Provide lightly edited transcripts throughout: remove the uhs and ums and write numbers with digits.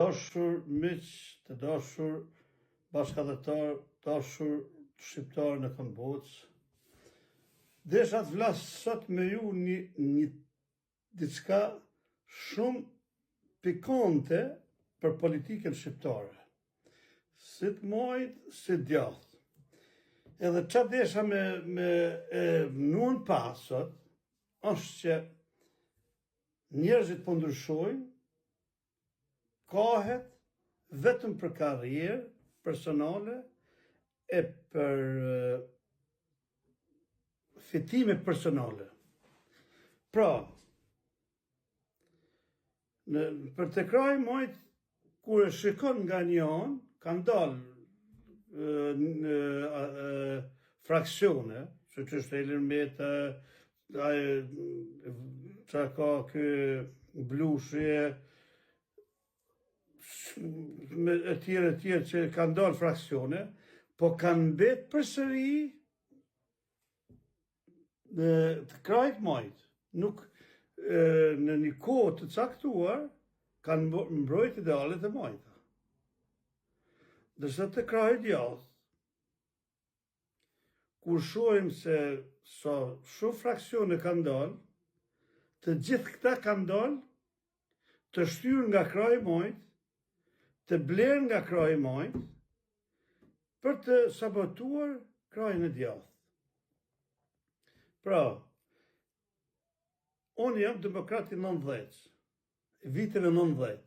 dashur miq, të dashur bashkëdhetar, dashur shqiptar në Kambodgë. Desha të flas sot me ju një diçka shumë pikante për politikën shqiptare. Si të majt, si djath. Edhe që desha me nuën pasot, është që njerëzit po ndryshojnë, kahet vetëm për karrierë personale e për fitime personale. Pra, për të kraj majt, kur e shikon nga një anë, kanë dalë fraksione, që është Elir Meta, që ka kë Blushi, e tjere që kanë dalë fraksione, po kanë mbet përsëri të krajt majt. Nuk në një kohë të caktuar kanë mbrojt idealet e majta. Dërsa të krajt djath, kur shohim se sa shumë fraksione kanë dalë, të gjithë këta kanë dalë të shtyrë nga krajt majt, të blerë nga krajt majt, për të sabotuar krajin e djath. Pra, unë jam demokrati 90, viteve 90.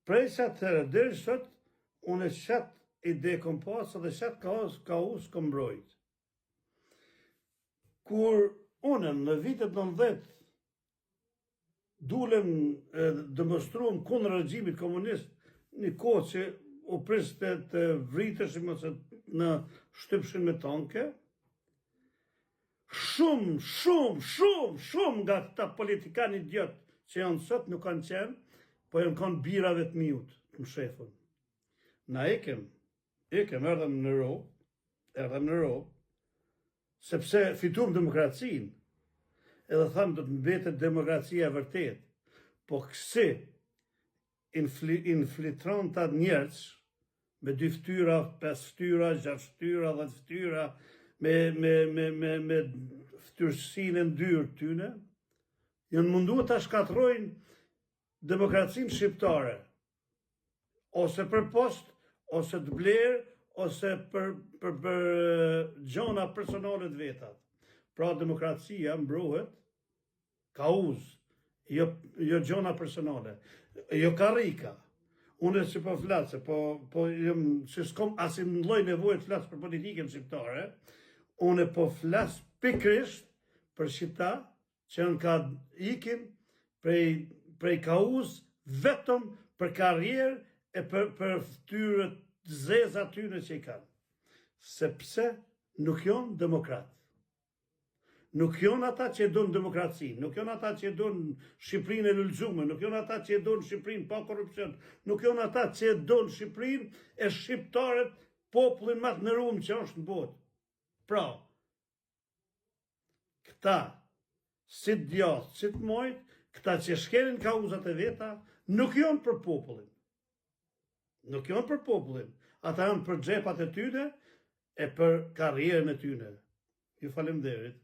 Prej sa të herë, deri sot, unë e qatë ide kom pasë dhe qatë kaos kom mbrojt. Kur unë në vitet 90 dulem demonstruam kundër regjimit komunist, një kohë që u priste të vriteshim ose në shtypshin me tanke, shumë nga këta politikan idiot që janë sot nuk kanë qenë, po janë kanë birave të miut, të më shefën. Na erdhëm në Europë, sepse fituam demokracinë, edhe thamë do të mbetet demokracia vërtet, po kësi infiltrantat njerëz, me 2 ftyra, 5 ftyra, 6 ftyra, 10 ftyra, me ftyrësinë e ndyrë tyne, janë mundu të shkatrojnë demokracinë shqiptare, ose për post, ose të blerë, ose për gjona personale të vetat. Pra demokracia mbrohet kauz, jo gjona personale, jo karrika. Unë që po flasë, që s'kom asim lloj nevojë të flasë për politikën shqiptare, unë po flasë pikrisht për shqipta që janë ka ikin prej kauz vetëm për karrierë e për ftyrët zeza tyre që i kanë. Sepse nuk janë demokrat. Nuk janë ata që e donë demokracinë, nuk janë ata që e donë Shqipërinë e lulëzume, nuk janë ata që e donë Shqipërinë pa korupcion, nuk janë ata që e donë Shqipërinë e shqiptarët, popullin më të nderuar që është në botë. Pra, këta, si të djathtë, si të majt, këta që shkelin kauzat e veta, nuk janë për popullin. Nuk janë për popullin. Ata janë për xhepat e tyre e për karrierën e tyre. Ju falemnderit.